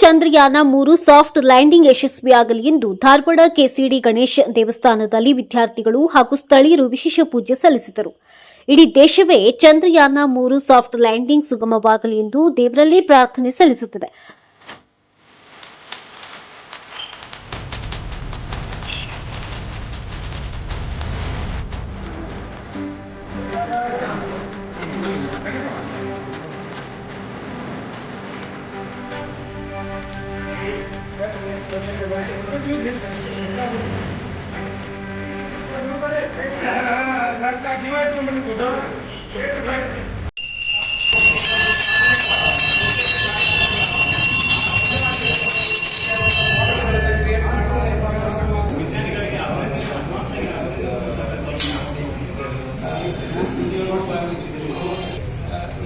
Chandrayaan 3 soft landing ಯಶಸ್ವಿಯಾಗಲಿ ಎಂದು Dharwad KCD Ganesh ದೇವಸ್ಥಾನದಲ್ಲಿ ವಿದ್ಯಾರ್ಥಿಗಳು ಹಾಗೂ ಸ್ಥಳೀಯರು ವಿಶೇಷ ಪೂಜೆ ಸಲ್ಲಿಸಿದರು. ಇಡೀ ದೇಶವೇ ಚಂದ್ರಯಾನ 3 ಸಾಫ್ಟ್ ಲ್ಯಾಂಡಿಂಗ್ ಸುಗಮವಾಗಲಿ ಎಂದು ದೇವರಲ್ಲಿ ಪ್ರಾರ್ಥನೆ ಸಲ್ಲಿಸುತ್ತಿದೆ.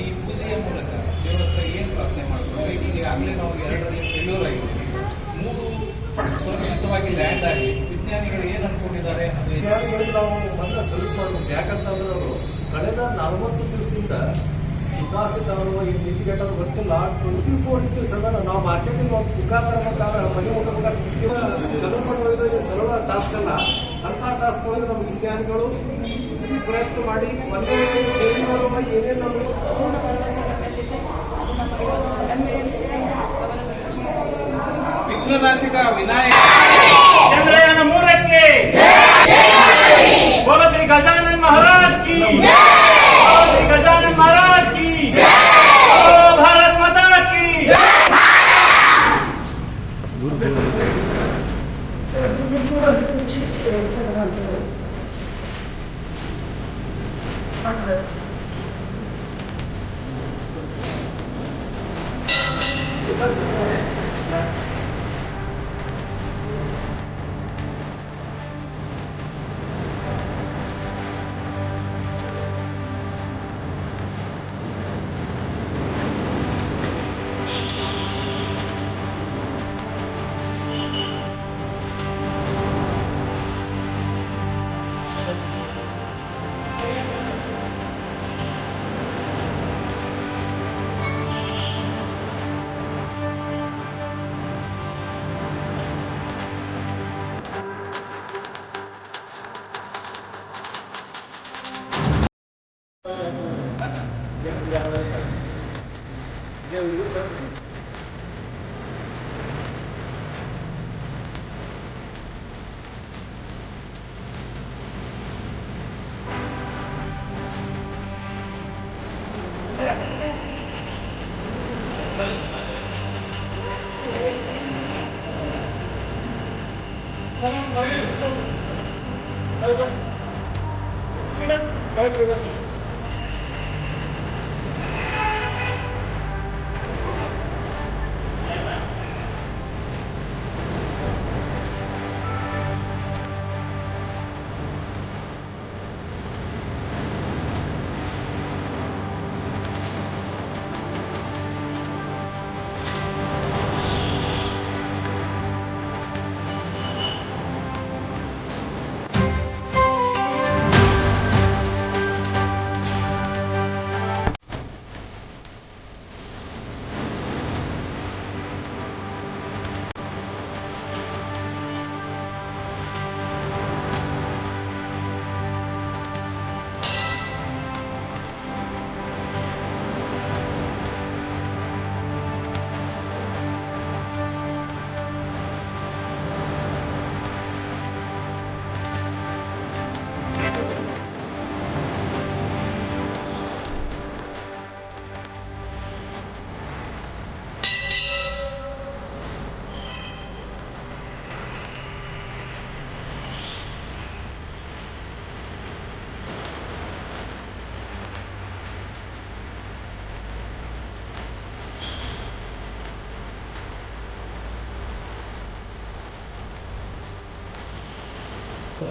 ಈ ಪೂಜೆಯ ಮೂಲಕ ದೇವರ ಹತ್ರ ಏನು ಪ್ರಾರ್ಥನೆ ಮಾಡ್ಕೊಂಡು ಈಗಾಗಲೇ ನಾವು 2ರಲ್ಲಿ ಫೇಲ್ಯೂರ್ ಆಗಿದೆ, 3 ಸುರಕ್ಷಿತವಾಗಿ ಲ್ಯಾಂಡ್ ಆಗಿ ವಿಜ್ಞಾನಿಗಳು ಏನು ಅನ್ಕೊಂಡಿದ್ದಾರೆ ವಿಜ್ಞಾನಿಗಳಿಗೆ ನಾವು ಮೊದಲ ಸಲ್ಯೂಟ್ ಮಾಡಬೇಕು. ಯಾಕಂತಂದ್ರೆ ಅವರು ಕಳೆದ 40 ದಿವಸದಿಂದ ಸುಖಾಸಿತವರು ಈ ನಿಧಿಗೆಟ್ಟ ಗೊತ್ತಿಲ್ಲ 24/7 ನಾವು ಮಾರ್ಕೆಟಿಂಗ್ ಮುಖಾಂತರ ಮನೆ ಮುಖಾಂತರ ಚಲೋ ಮಾಡೋದ್ರಲ್ಲಿ ಸರಳ ಟಾಸ್ಕ್ ಅಲ್ಲ. ಅಂಥ ಟಾಸ್ಕ್ ಒಳಗೆ ನಮ್ಮ ವಿಜ್ಞಾನಿಗಳು ಪ್ರಯತ್ನ ಮಾಡಿ ಒಂದೇ ಏನೇನು ವಿಘ್ನನಾಶಕ ವಿನಾಯಕ चंद्रयान 3 बोलो श्री गजानन महाराज की, बोलो श्री गजानन महाराज की, बोलो भारत माता की।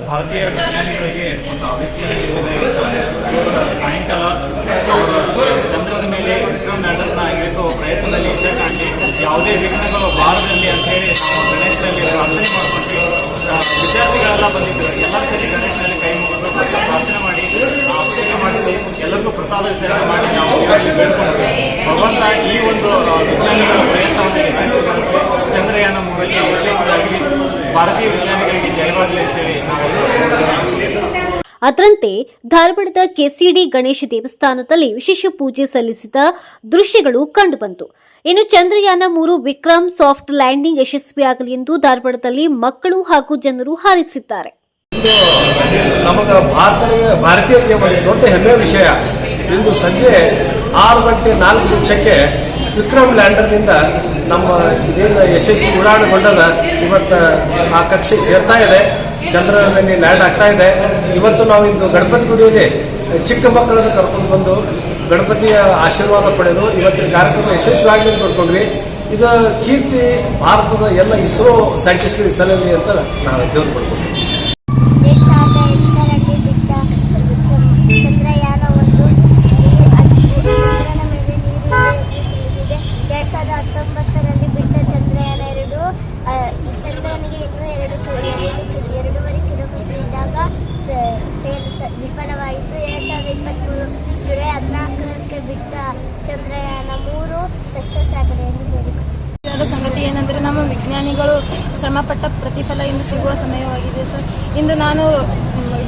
ಭಾರತೀಯ ವಿಜ್ಞಾನಿಗಳಿಗೆ ಒಂದು ಅವಿಸ್ಮರಣೀಯ ಸಾಯಂಕಾಲ ಚಂದ್ರನ ಮೇಲೆ ವಿಕ್ರಮ್ ಲ್ಯಾಂಡರ್ನ ಇಳಿಸುವ ಪ್ರಯತ್ನದಲ್ಲಿ ಯಶಸ್ವಿ ಯಾವುದೇ ವಿಘ್ನಗಳು ಬಾರದಲ್ಲಿ ಅಂತ ಹೇಳಿ ನಾವು ಗಣೇಶನಲ್ಲಿ ಪ್ರಾರ್ಥನೆ ಮಾಡಿಕೊಂಡ್ವಿ. ವಿದ್ಯಾರ್ಥಿಗಳೆಲ್ಲ ಬಂದಿದ್ದರು, ಎಲ್ಲ ಸರಿ ಗಣೇಶನಲ್ಲಿ ಕೈ ಮುಗಿದು ಪ್ರಾರ್ಥನೆ ಮಾಡಿ ಅಭಿಷೇಕ ಮಾಡಿಸಿ ಎಲ್ಲರಿಗೂ ಪ್ರಸಾದ ವಿತರಣೆ ಮಾಡಿ ನಾವು ದೇವರಲ್ಲಿ ಬೇಡ್ಕೊಂಡ್ವಿ. ಭಗವಂತ ಈ ಒಂದು ವಿಜ್ಞಾನಿಗಳ ಪ್ರಯತ್ನವನ್ನು ಯಶಸ್ವಿಗೊಳಿಸಲಿ, ಚಂದ್ರಯಾನ 3ಕ್ಕೆ ಯಶಸ್ವಿಯಾಗಲಿ, ಭಾರತೀಯ ವಿಜ್ಞಾನಿಗಳಿಗೆ ಜಯವಾಗಲಿ ಅಂತೇಳಿ ನಾವು ಅದರಂತೆ ಧಾರವಾಡದ ಕೆಸಿಡಿ ಗಣೇಶ ದೇವಸ್ಥಾನದಲ್ಲಿ ವಿಶೇಷ ಪೂಜೆ ಸಲ್ಲಿಸಿದ ದೃಶ್ಯಗಳು ಕಂಡುಬಂತು. ಇನ್ನು ಚಂದ್ರಯಾನ 3 ವಿಕ್ರಮ್ ಸಾಫ್ಟ್ ಲ್ಯಾಂಡಿಂಗ್ ಯಶಸ್ವಿಯಾಗಲಿ ಎಂದು ಧಾರವಾಡದಲ್ಲಿ ಮಕ್ಕಳು ಹಾಗೂ ಜನರು ಹಾರೈಸಿದ್ದಾರೆ. ನಮಗೆ ಭಾರತೀಯರಿಗೆ ಒಂದು ದೊಡ್ಡ ಹೆಮ್ಮೆಯ ವಿಷಯ. ಇಂದು ಸಂಜೆ 6:04 ವಿಕ್ರಮ್ ಲ್ಯಾಂಡರ್ನಿಂದ ನಮ್ಮ ಇದೇನು ಯಶಸ್ವಿ ಉಡಾಣಗೊಂಡದ ಇವತ್ತು ಆ ಕಕ್ಷೆ ಸೇರ್ತಾ ಇದೆ, ಚಂದ್ರನಲ್ಲಿ ಲ್ಯಾಂಡ್ ಆಗ್ತಾ ಇದೆ. ಇವತ್ತು ನಾವು ಇಂದು ಗಣಪತಿ ಗುಡಿಯಲ್ಲಿ ಚಿಕ್ಕ ಮಕ್ಕಳನ್ನು ಕರ್ಕೊಂಡು ಬಂದು ಗಣಪತಿಯ ಆಶೀರ್ವಾದ ಪಡೆದು ಇವತ್ತಿನ ಕಾರ್ಯಕ್ರಮ ಯಶಸ್ವಿಯಾಗಲಿ ಅಂತ ನೋಡ್ಕೊಂಡ್ವಿ. ಇದು ಕೀರ್ತಿ ಭಾರತದ ಎಲ್ಲ ಇಸ್ರೋ ಸೈಂಟಿಸ್ಟ್ಗಳಿಗೆ ಸಲ್ಲಲಿ ಅಂತ ನಾವು ದೇವ್ರು ಪಡ್ಕೊಂಡ್ವಿ. ಚಂದ್ರಯಾನ 1 ಚಂದ್ರನ ಮೇಲೆ ತಿಳಿಸಿದೆ. 2019ರಲ್ಲಿ ಬಿಟ್ಟ ಚಂದ್ರಯಾನ 2 ಚಂದ್ರನಿಗೆ ಇನ್ನೂ 2.5 ಕಿಲೋಮೀಟರ್ ಇದ್ದಾಗ ವಿಫಲವಾಯಿತು. 2023 ಜುಲೈ 14ಕ್ಕೆ ಬಿಟ್ಟ ಚಂದ್ರಯಾನ 3 ಸಕ್ಸಸ್ ಆಗಲಿ ಎಂದು ಬೇಡಿಕೊಂಡೆ. ಸಂಗತಿ ಏನೆಂದರೆ ನಮ್ಮ ವಿಜ್ಞಾನಿಗಳು ಶ್ರಮಪಟ್ಟ ಪ್ರತಿಫಲ ಇಂದು ಸಿಗುವ ಸಮಯವಾಗಿದೆ ಸರ್. ಇಂದು ನಾನು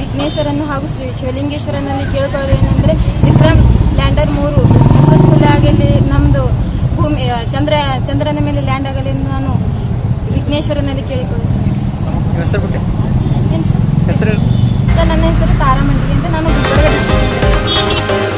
ವಿಘ್ನೇಶ್ವರನ್ನು ಹಾಗೂ ಶಿವಲಿಂಗೇಶ್ವರನಲ್ಲಿ ಕೇಳಿಕೊಳ್ಳೋದೇನೆಂದರೆ ವಿಕ್ರಮ್ ಲ್ಯಾಂಡರ್ 3 ಸಕ್ಸಸ್ಫುಲ್ ಆಗಲಿ, ನಮ್ಮದು ಚಂದ್ರನ ಮೇಲೆ ಲ್ಯಾಂಡ್ ಆಗಲಿ ಎಂದು ನಾನು ವಿಘ್ನೇಶ್ವರನಲ್ಲಿ ಕೇಳಿಕೊಳ್ಳುತ್ತೇನೆ. ಏನು ಸರ್? ನನ್ನ ಹೆಸರು ತಾರಾಮಂಡಿ ಅಂತ, ನಾನು ಗುಲ್ಬರ್ಗ ಡಿಸ್ಟ್ರಿಕ್ಟ್.